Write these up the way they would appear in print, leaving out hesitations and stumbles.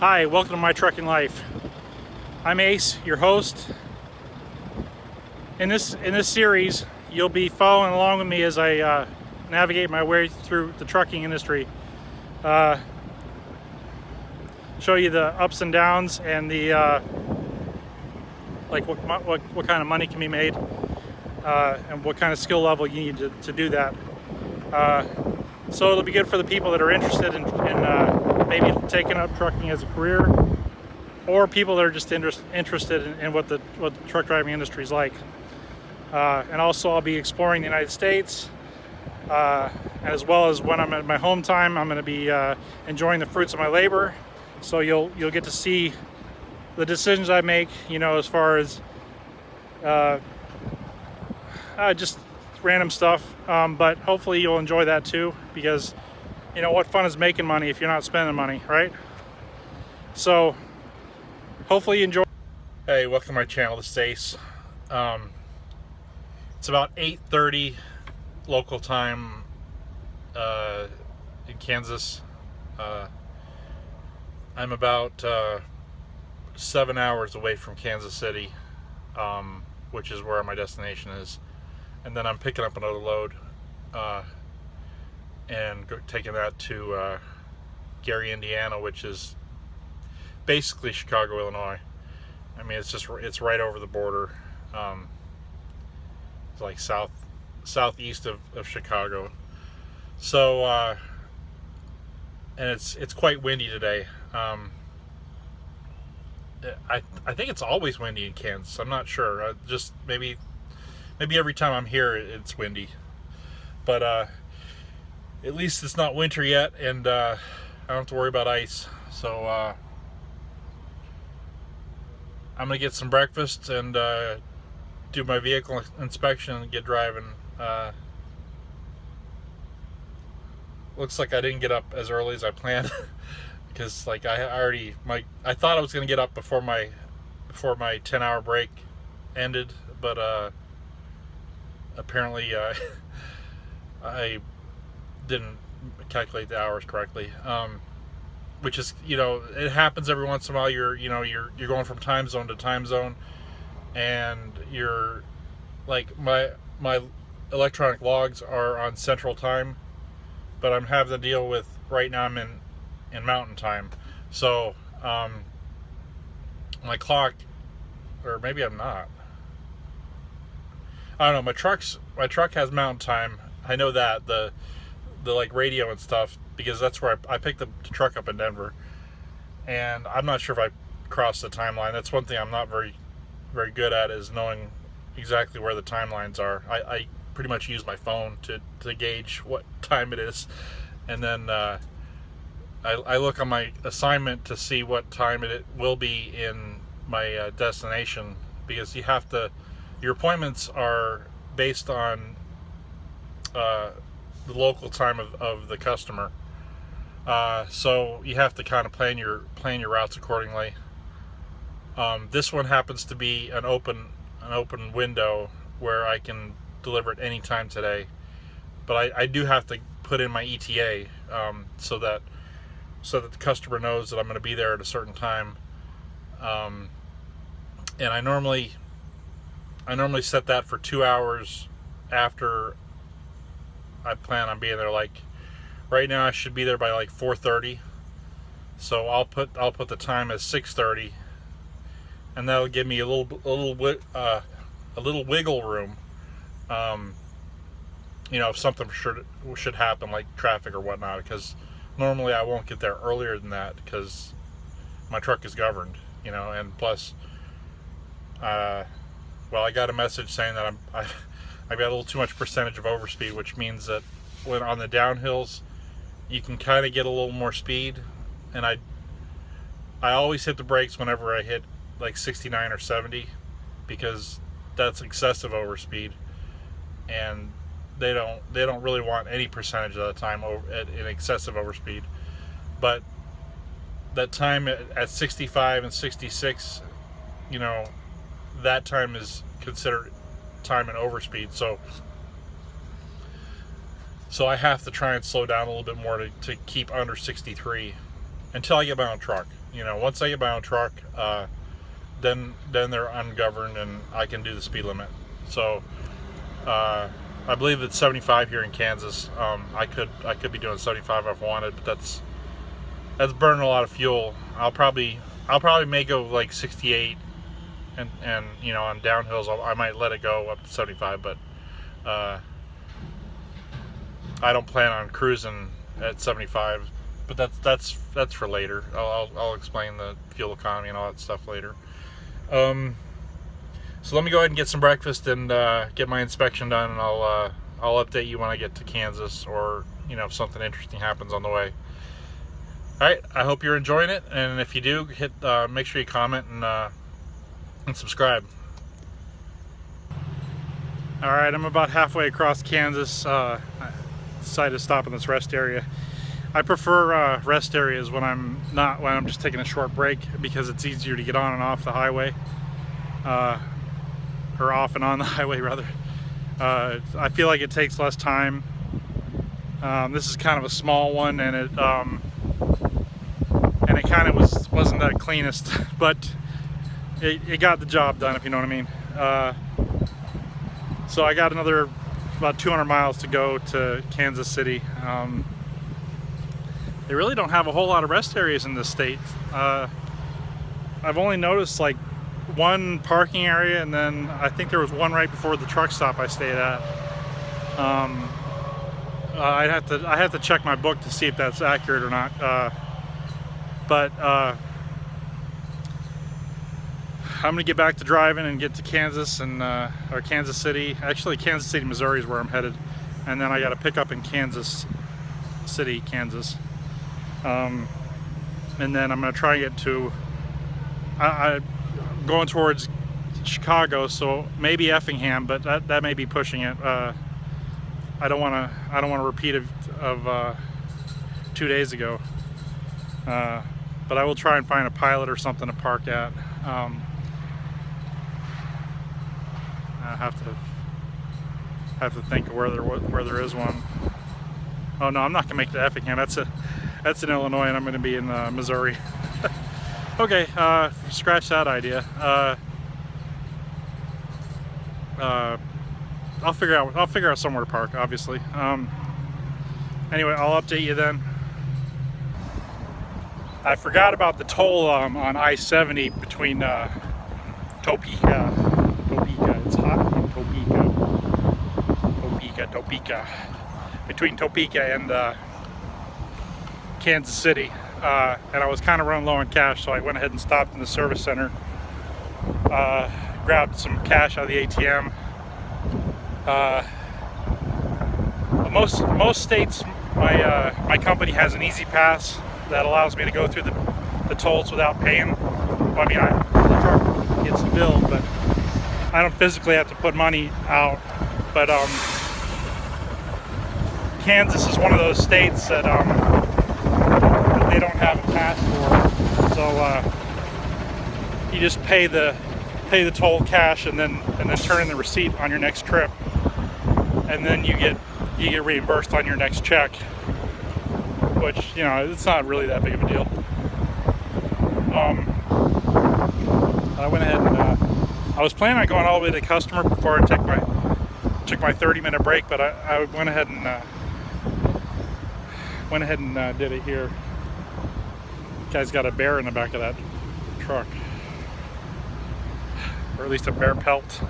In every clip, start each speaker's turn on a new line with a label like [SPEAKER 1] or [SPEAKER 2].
[SPEAKER 1] Hi, welcome to My Trucking Life. I'm Ace, your host. In this series, you'll be following along with me as I navigate my way through the trucking industry. Show you the ups and downs and the like what kind of money can be made and what kind of skill level you need to do that. So it'll be good for the people that are interested in maybe taking up trucking as a career, or people that are just interested in what the truck driving industry is like. And also I'll be exploring the United States, as well as when I'm at my home time, I'm going to be enjoying the fruits of my labor. So you'll get to see the decisions I make, as far as just random stuff. But hopefully you'll enjoy that too, because what fun is making money if you're not spending money, right? So hopefully you enjoy. Hey, welcome to my channel, this is Ace. It's about 8:30 local time in Kansas. I'm about 7 hours away from Kansas City, which is where my destination is. And then I'm picking up another load and taking that to Gary, Indiana, which is basically Chicago, Illinois. I mean, it's right over the border. It's like southeast of Chicago. So and it's quite windy today. I think it's always windy in Kansas. I'm not sure. Just maybe every time I'm here it's windy. But at least it's not winter yet, and I don't have to worry about ice. So I'm gonna get some breakfast and do my vehicle inspection and get driving. Looks like I didn't get up as early as I planned because I thought I was gonna get up before my 10-hour break ended, but apparently I didn't calculate the hours correctly. Which is, it happens every once in a while. You're going from time zone to time zone, and you're like my electronic logs are on Central Time, but I'm having to deal with right now I'm in Mountain Time. So my clock, or maybe I'm not. I don't know. My truck has Mountain Time. I know that the radio and stuff, because that's where I picked the truck up in Denver, and I'm not sure if I crossed the timeline. That's one thing I'm not very good at, is knowing exactly where the timelines are. I pretty much use my phone to gauge what time it is, and then I look on my assignment to see what time it will be in my destination, because your appointments are based on the local time of the customer. So you have to kind of plan your routes accordingly. This one happens to be an open window where I can deliver at any time today, but I do have to put in my ETA so that the customer knows that I'm going to be there at a certain time. And I normally set that for 2 hours after I plan on being there. Like right now I should be there by 4:30, so I'll put the time as 6:30, and that'll give me a little wiggle room, if something should happen, like traffic or whatnot, because normally I won't get there earlier than that because my truck is governed, and plus I got a message saying that I've got a little too much percentage of overspeed, which means that when on the downhills you can kind of get a little more speed, and I always hit the brakes whenever I hit 69 or 70, because that's excessive overspeed, and they don't really want any percentage of the time in excessive overspeed. But that time at 65 and 66, that time is considered time in overspeed. So I have to try and slow down a little bit more to keep under 63. until I get my own truck. You know, once I get my own truck, then they're ungoverned and I can do the speed limit. So I believe it's 75 here in Kansas. I could be doing 75 if I wanted, but that's burning a lot of fuel. I'll probably may go like 68, and you know, on downhills I might let it go up to 75, but I don't plan on cruising at 75. But that's for later. I'll explain the fuel economy and all that stuff later. So let me go ahead and get some breakfast and get my inspection done, and I'll update you when I get to Kansas, or you know, if something interesting happens on the way. All right, I hope you're enjoying it, and if you do, make sure you comment and subscribe. All right, I'm about halfway across Kansas. I decided to stop in this rest area. I prefer rest areas when I'm just taking a short break, because it's easier to get on and off the highway, or off and on the highway rather. I feel like it takes less time. This is kind of a small one, and it kind of wasn't the cleanest, but it got the job done, if you know what I mean. So I got another about 200 miles to go to Kansas City. They really don't have a whole lot of rest areas in this state. I've only noticed like one parking area, and then I think there was one right before the truck stop I stayed at. I have to check my book to see if that's accurate or not. But I'm gonna get back to driving and get to Kansas or Kansas City. Actually, Kansas City, Missouri is where I'm headed, and then I got to pick up in Kansas City, Kansas. And then I'm gonna try and get to. I'm going towards Chicago, so maybe Effingham, but that may be pushing it. I don't want to repeat of 2 days ago. But I will try and find a Pilot or something to park at. I have to think of where there is one. Oh no, I'm not gonna make it to Effingham. That's in Illinois, and I'm gonna be in Missouri. Okay, scratch that idea. I'll figure out somewhere to park, obviously. Anyway, I'll update you then. I forgot about the toll on I-70 between Topeka. It's hot in Topeka. Between Topeka and Kansas City. And I was kind of running low on cash, so I went ahead and stopped in the service center. Grabbed some cash out of the ATM. Most states, my company has an easy pass that allows me to go through the tolls without paying. Well, I mean, the truck gets the bill, but I don't physically have to put money out. But Kansas is one of those states that they don't have a pass for, so you just pay the toll cash and then turn in the receipt on your next trip, and then you get reimbursed on your next check, which, you know, it's not really that big of a deal. I went ahead and I was planning on going all the way to the customer before I took my 30-minute break, but I went ahead and did it here. Guy's got a bear in the back of that truck, or at least a bear pelt.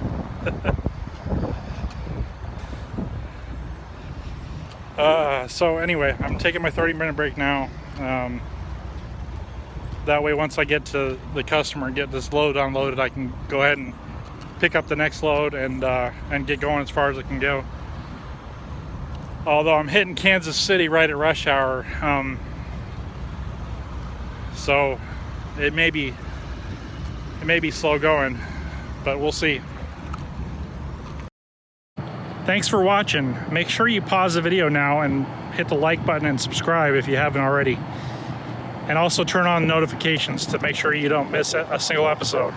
[SPEAKER 1] So anyway, I'm taking my 30-minute break now. That way, once I get to the customer and get this load unloaded, I can go ahead and pick up the next load and get going as far as I can go. Although I'm hitting Kansas City right at rush hour, so it may be slow going, but we'll see. Thanks for watching. Make sure you pause the video now and hit the like button and subscribe if you haven't already. And also turn on notifications to make sure you don't miss a single episode.